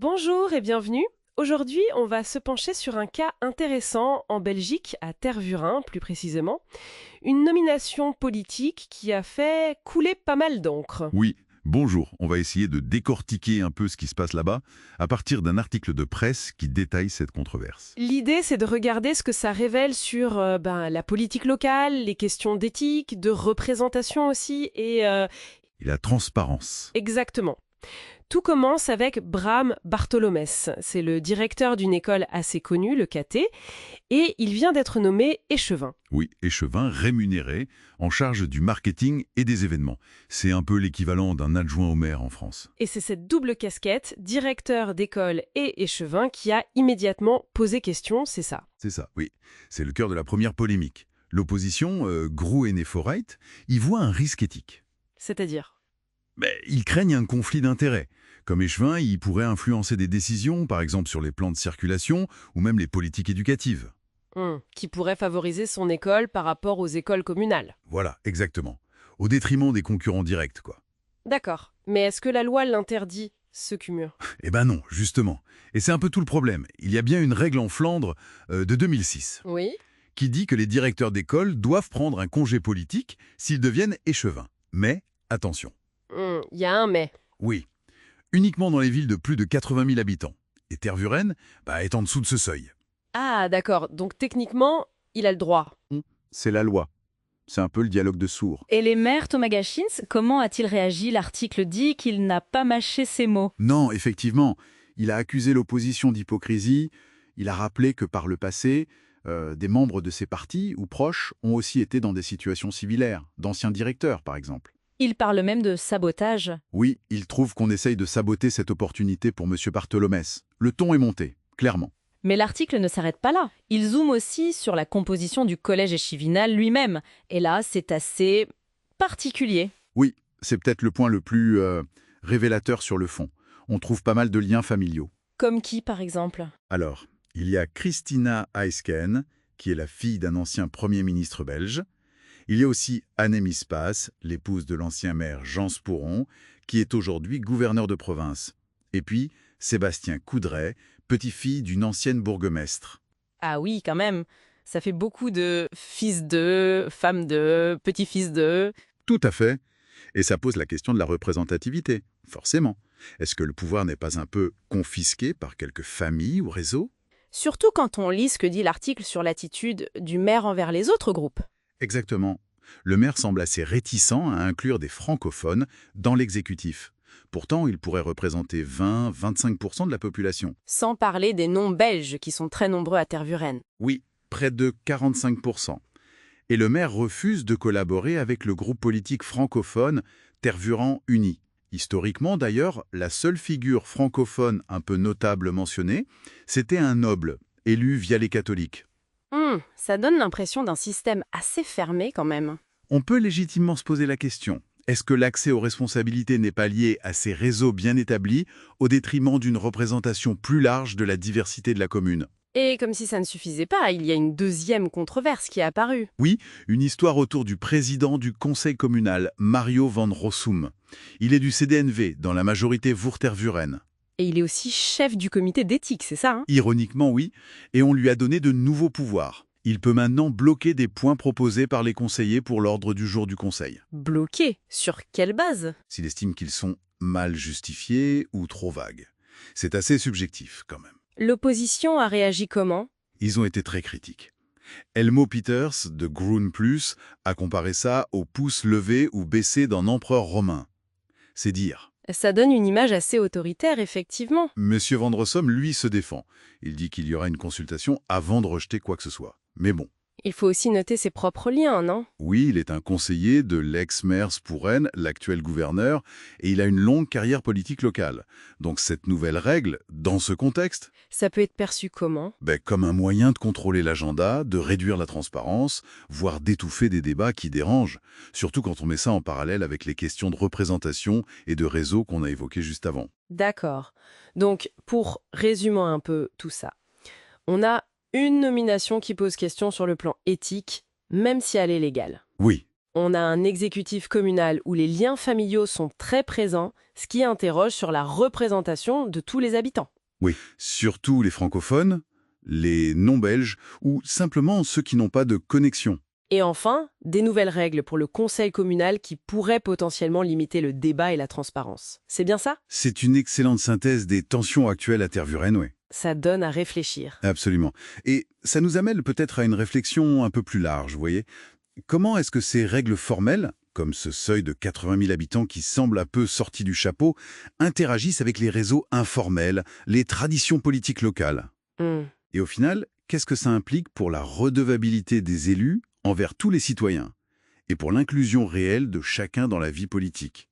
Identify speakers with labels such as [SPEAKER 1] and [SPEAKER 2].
[SPEAKER 1] Bonjour et bienvenue. Aujourd'hui, on va se pencher sur un cas intéressant en Belgique, à Tervuren plus précisément. Une nomination politique qui a fait couler pas mal d'encre.
[SPEAKER 2] Oui, bonjour. On va essayer de décortiquer un peu ce qui se passe là-bas à partir d'un article de presse qui détaille cette controverse.
[SPEAKER 1] L'idée, c'est de regarder ce que ça révèle sur la politique locale, les questions d'éthique, de représentation aussi,
[SPEAKER 2] Et la transparence.
[SPEAKER 1] exactement. Tout commence avec Bram Bartholomès. C'est le directeur d'une école assez connue, le KT, et il vient d'être nommé échevin.
[SPEAKER 2] Oui, échevin rémunéré, en charge du marketing et des événements. C'est un peu l'équivalent d'un adjoint au maire en France.
[SPEAKER 1] Et c'est cette double casquette, directeur d'école et échevin, qui a immédiatement posé question, c'est ça.
[SPEAKER 2] C'est ça, oui. C'est le cœur de la première polémique. L'opposition, Grou et Foreit, y voit un risque éthique.
[SPEAKER 1] C'est-à-dire.
[SPEAKER 2] Mais ils craignent un conflit d'intérêts. Comme échevin, il pourrait influencer des décisions, par exemple sur les plans de circulation ou même les politiques éducatives.
[SPEAKER 1] Qui pourrait favoriser son école par rapport aux écoles communales.
[SPEAKER 2] Voilà, exactement. Au détriment des concurrents directs, quoi.
[SPEAKER 1] D'accord. Mais est-ce que la loi l'interdit, ce cumul?
[SPEAKER 2] Eh ben non, justement. Et c'est un peu tout le problème. Il y a bien une règle en Flandre de 2006
[SPEAKER 1] Oui.
[SPEAKER 2] qui dit que les directeurs d'école doivent prendre un congé politique s'ils deviennent échevins. Mais, attention,
[SPEAKER 1] Il y a un mais.
[SPEAKER 2] oui, uniquement dans les villes de plus de 80 000 habitants. Et Tervuren est en dessous de ce seuil.
[SPEAKER 1] Ah, d'accord. Donc techniquement, il a le droit.
[SPEAKER 2] C'est la loi. C'est un peu le dialogue de sourds.
[SPEAKER 3] Et les maires, Thomas Gachins, comment a-t-il réagi? L'article dit qu'il n'a pas mâché ses mots.
[SPEAKER 4] Non, effectivement, il a accusé l'opposition d'hypocrisie. Il a rappelé que par le passé, des membres de ses partis ou proches ont aussi été dans des situations similaires, d'anciens directeurs par exemple.
[SPEAKER 3] Il parle même de sabotage.
[SPEAKER 4] Oui, il trouve qu'on essaye de saboter cette opportunité pour M. Bartholomès. Le ton est monté, clairement.
[SPEAKER 3] Mais l'article ne s'arrête pas là. Il zoome aussi sur la composition du collège échivinal lui-même. Et là, c'est assez particulier.
[SPEAKER 4] Oui, c'est peut-être le point le plus révélateur sur le fond. On trouve pas mal de liens familiaux.
[SPEAKER 3] Comme qui, par exemple?
[SPEAKER 4] Alors, il y a Christina Heisken, qui est la fille d'un ancien Premier ministre belge. Il y a aussi Annemie Spaas, l'épouse de l'ancien maire Jean Spouron, qui est aujourd'hui gouverneur de province. Et puis, Sébastien Coudray, petit-fille d'une ancienne bourgmestre.
[SPEAKER 3] Ah oui, quand même. Ça fait beaucoup de fils de, femmes de, petits-fils de.
[SPEAKER 4] Tout à fait. Et ça pose la question de la représentativité, forcément. Est-ce que le pouvoir n'est pas un peu confisqué par quelques familles ou réseaux?
[SPEAKER 1] Surtout quand on lit ce que dit l'article sur l'attitude du maire envers les autres groupes.
[SPEAKER 4] Exactement. Le maire semble assez réticent à inclure des francophones dans l'exécutif. Pourtant, il pourrait représenter 20-25% de la population.
[SPEAKER 1] Sans parler des non-belges qui sont très nombreux à Tervuren.
[SPEAKER 4] Oui, près de 45%. Et le maire refuse de collaborer avec le groupe politique francophone Tervuren Uni. Historiquement, d'ailleurs, la seule figure francophone un peu notable mentionnée, c'était un noble, élu via les catholiques.
[SPEAKER 1] Ça donne l'impression d'un système assez fermé quand même.
[SPEAKER 4] On peut légitimement se poser la question. Est-ce que l'accès aux responsabilités n'est pas lié à ces réseaux bien établis au détriment d'une représentation plus large de la diversité de la commune?
[SPEAKER 1] Et comme si ça ne suffisait pas, il y a une deuxième controverse qui est apparue.
[SPEAKER 4] Oui, une histoire autour du président du conseil communal, Mario van Rossum. Il est du CDNV, dans la majorité Woertervuren.
[SPEAKER 1] Et il est aussi chef du comité d'éthique, c'est ça, hein?
[SPEAKER 4] Ironiquement, oui, et on lui a donné de nouveaux pouvoirs. Il peut maintenant bloquer des points proposés par les conseillers pour l'ordre du jour du conseil,
[SPEAKER 1] Bloqué. Sur quelle base?
[SPEAKER 4] s'il estime qu'ils sont mal justifiés ou trop vagues. C'est assez subjectif, quand même.
[SPEAKER 1] L'opposition a réagi comment?
[SPEAKER 4] Ils ont été très critiques. Elmo Peters, de Groen Plus, a comparé ça au pouce levé ou baissé d'un empereur romain. C'est dire.
[SPEAKER 1] Ça donne une image assez autoritaire, effectivement.
[SPEAKER 4] Monsieur Van Rossum, lui, se défend. Il dit qu'il y aura une consultation avant de rejeter quoi que ce soit. Mais bon.
[SPEAKER 1] Il faut aussi noter ses propres liens, non?
[SPEAKER 4] Oui, il est un conseiller de l'ex-maire Spouren, l'actuel gouverneur, et il a une longue carrière politique locale. Donc cette nouvelle règle, dans ce contexte,
[SPEAKER 1] Ça peut être perçu comment?
[SPEAKER 4] comme un moyen de contrôler l'agenda, de réduire la transparence, voire d'étouffer des débats qui dérangent, surtout quand on met ça en parallèle avec les questions de représentation et de réseau qu'on a évoquées juste avant.
[SPEAKER 1] D'accord. Donc, pour résumer un peu tout ça, on a une nomination qui pose question sur le plan éthique, même si elle est légale.
[SPEAKER 4] Oui,
[SPEAKER 1] On a un exécutif communal où les liens familiaux sont très présents, ce qui interroge sur la représentation de tous les habitants.
[SPEAKER 2] Oui, surtout les francophones, les non-belges ou simplement ceux qui n'ont pas de connexion.
[SPEAKER 1] Et enfin, des nouvelles règles pour le conseil communal qui pourraient potentiellement limiter le débat et la transparence. C'est bien ça?
[SPEAKER 2] C'est une excellente synthèse des tensions actuelles à Tervuren, oui.
[SPEAKER 1] Ça donne à réfléchir.
[SPEAKER 2] Absolument. Et ça nous amène peut-être à une réflexion un peu plus large, vous voyez. Comment est-ce que ces règles formelles, comme ce seuil de 80 000 habitants qui semble un peu sorti du chapeau, interagissent avec les réseaux informels, les traditions politiques locales?
[SPEAKER 1] Hmm.
[SPEAKER 2] Et au final, qu'est-ce que ça implique pour la redevabilité des élus envers tous les citoyens et pour l'inclusion réelle de chacun dans la vie politique?